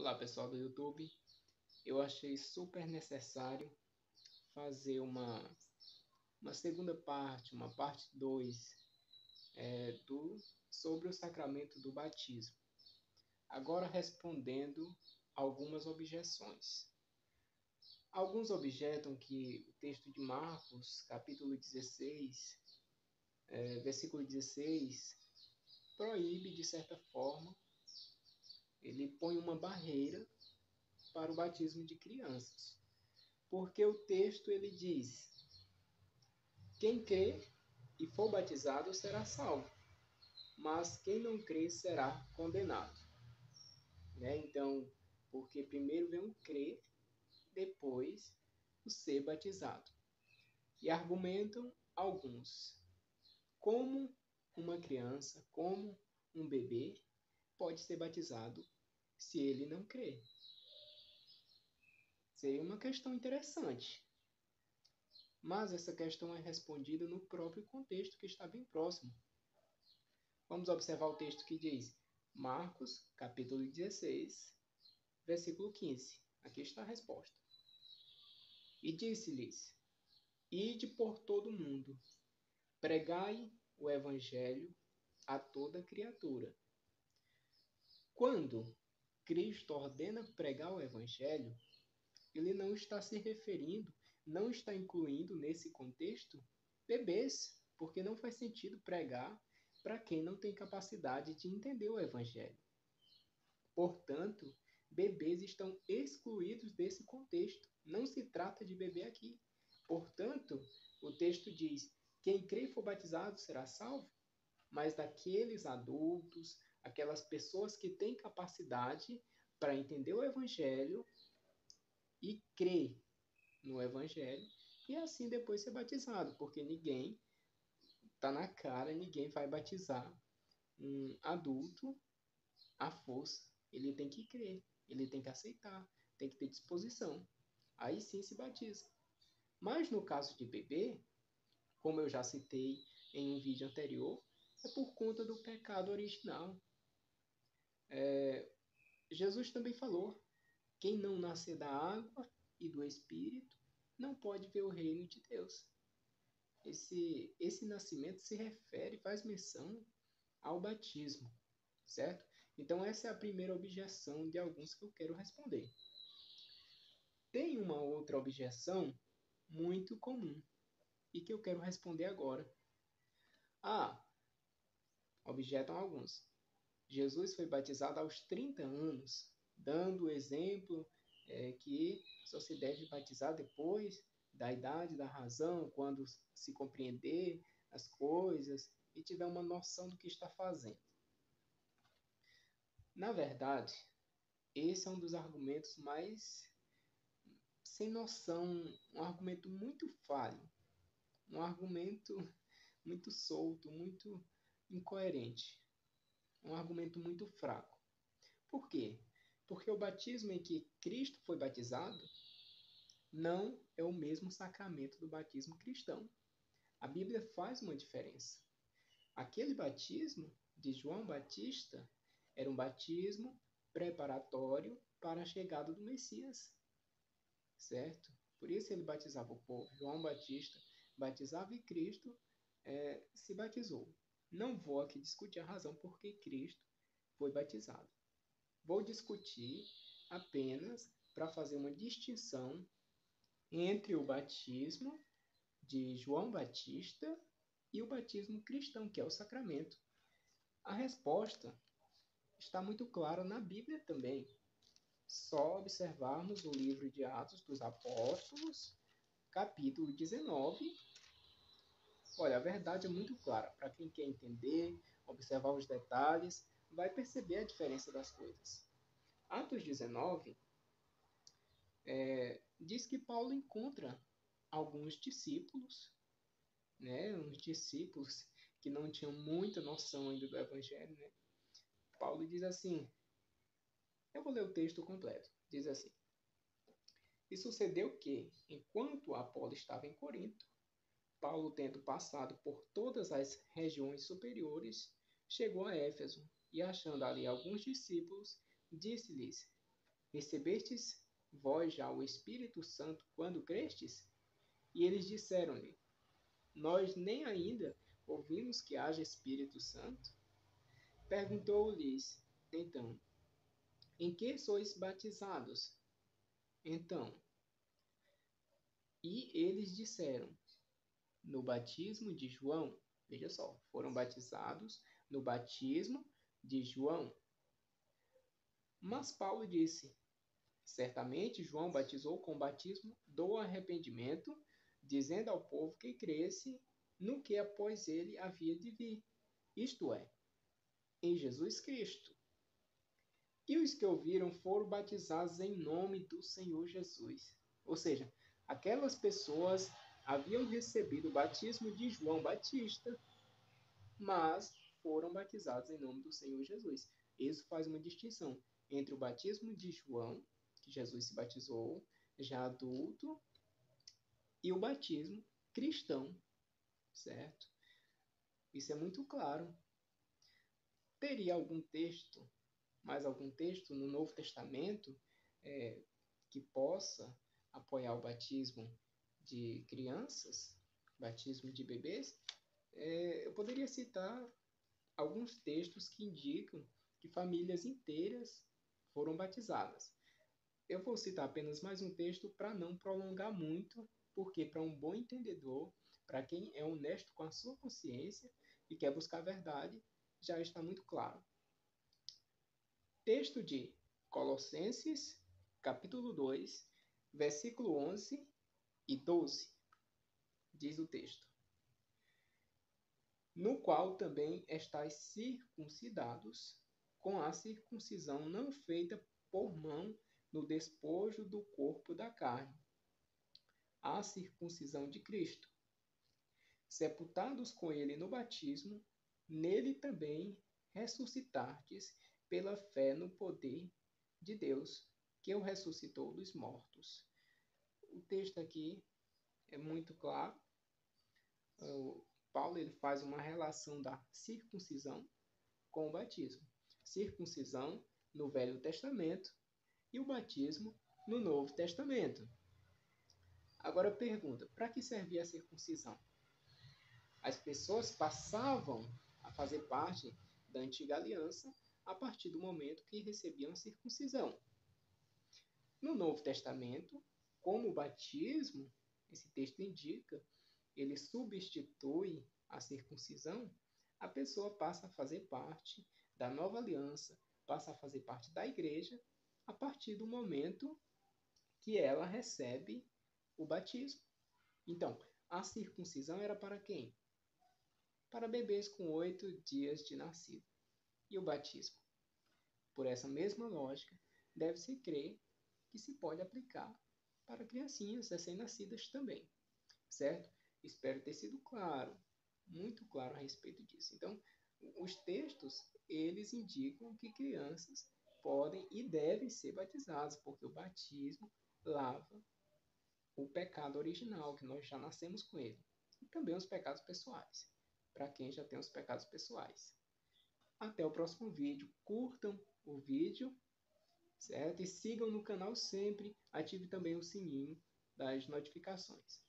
Olá, pessoal do YouTube. Eu achei super necessário fazer uma segunda parte, uma parte 2 sobre o sacramento do batismo. Agora respondendo algumas objeções. Alguns objetam que o texto de Marcos, capítulo 16, versículo 16, proíbe, de certa forma, ele põe uma barreira para o batismo de crianças. Porque o texto ele diz: quem crê e for batizado será salvo, mas quem não crê será condenado. Então, porque primeiro vem o crer, depois o ser batizado. E argumentam alguns: como uma criança, como um bebê, pode ser batizado se ele não crê? Seria uma questão interessante. Mas essa questão é respondida no próprio contexto que está bem próximo. Vamos observar o texto que diz, Marcos, capítulo 16, versículo 15. Aqui está a resposta. E disse-lhes: ide por todo o mundo, pregai o evangelho a toda criatura. Quando Cristo ordena pregar o evangelho, ele não está se referindo, não está incluindo nesse contexto bebês, porque não faz sentido pregar para quem não tem capacidade de entender o evangelho. Portanto, bebês estão excluídos desse contexto. Não se trata de bebê aqui. Portanto, o texto diz: quem crê e for batizado será salvo, mas daqueles adultos, aquelas pessoas que têm capacidade para entender o evangelho e crer no evangelho, e assim depois ser batizado, porque ninguém, está na cara, ninguém vai batizar um adulto à força. Ele tem que crer, ele tem que aceitar, tem que ter disposição. Aí sim se batiza. Mas no caso de bebê, como eu já citei em um vídeo anterior, é por conta do pecado original. Jesus também falou: quem não nascer da água e do Espírito não pode ver o reino de Deus. Esse nascimento se refere, faz menção ao batismo, certo? Então essa é a primeira objeção de alguns que eu quero responder. Tem uma outra objeção muito comum e que eu quero responder agora. Objetam alguns. Jesus foi batizado aos 30 anos, dando o exemplo que só se deve batizar depois da idade, da razão, quando se compreender as coisas e tiver uma noção do que está fazendo. Na verdade, esse é um dos argumentos mais sem noção, um argumento muito falho, um argumento muito solto, muito incoerente, um argumento muito fraco. Por quê? Porque o batismo em que Cristo foi batizado não é o mesmo sacramento do batismo cristão. A Bíblia faz uma diferença. Aquele batismo de João Batista era um batismo preparatório para a chegada do Messias, certo? Por isso ele batizava o povo. João Batista batizava e Cristo se batizou. Não vou aqui discutir a razão por que Cristo foi batizado. Vou discutir apenas para fazer uma distinção entre o batismo de João Batista e o batismo cristão, que é o sacramento. A resposta está muito clara na Bíblia também. Só observarmos o livro de Atos dos Apóstolos, capítulo 19. Olha, a verdade é muito clara. Para quem quer entender, observar os detalhes, vai perceber a diferença das coisas. Atos 19 diz que Paulo encontra alguns discípulos, uns discípulos que não tinham muita noção ainda do Evangelho. Paulo diz assim, eu vou ler o texto completo, diz assim: e sucedeu que, enquanto Apolo estava em Corinto, Paulo, tendo passado por todas as regiões superiores, chegou a Éfeso e, achando ali alguns discípulos, disse-lhes: recebestes vós já o Espírito Santo quando crestes? E eles disseram-lhe: Nós nem ainda ouvimos que haja Espírito Santo. Perguntou-lhes, então, em que sois batizados? Então, e eles disseram, no batismo de João. Veja só, foram batizados no batismo de João. Mas Paulo disse, certamente João batizou com o batismo do arrependimento, dizendo ao povo que cresce no que após ele havia de vir, isto é, em Jesus Cristo. E os que ouviram foram batizados em nome do Senhor Jesus. Ou seja, aquelas pessoas haviam recebido o batismo de João Batista, mas foram batizados em nome do Senhor Jesus. Isso faz uma distinção entre o batismo de João, que Jesus se batizou já adulto, e o batismo cristão, certo? Isso é muito claro. Teria mais algum texto no Novo Testamento que possa apoiar o batismo de crianças, batismo de bebês? Eu poderia citar alguns textos que indicam que famílias inteiras foram batizadas. Eu vou citar apenas mais um texto para não prolongar muito, porque para um bom entendedor, para quem é honesto com a sua consciência e quer buscar a verdade, já está muito claro. Texto de Colossenses, capítulo 2, versículo 11 e 12. Diz o texto: No qual também estáis circuncidados, com a circuncisão não feita por mão no despojo do corpo da carne, a circuncisão de Cristo, sepultados com ele no batismo, nele também ressuscitastes pela fé no poder de Deus, que o ressuscitou dos mortos. O texto aqui é muito claro. Paulo ele faz uma relação da circuncisão com o batismo. Circuncisão no Velho Testamento e o batismo no Novo Testamento. Agora pergunta, para que servia a circuncisão? As pessoas passavam a fazer parte da antiga aliança a partir do momento que recebiam a circuncisão. No Novo Testamento, como o batismo, esse texto indica, ele substitui a circuncisão, a pessoa passa a fazer parte da nova aliança, passa a fazer parte da igreja a partir do momento que ela recebe o batismo. Então, a circuncisão era para quem? Para bebês com 8 dias de nascido. E o batismo? Por essa mesma lógica, deve-se crer que se pode aplicar para criancinhas recém-nascidas também, certo? Espero ter sido claro, muito claro a respeito disso. Então, os textos, eles indicam que crianças podem e devem ser batizadas, porque o batismo lava o pecado original, que nós já nascemos com ele. E também os pecados pessoais, para quem já tem os pecados pessoais. Até o próximo vídeo. Curtam o vídeo, certo? E sigam no canal sempre. Ative também o sininho das notificações.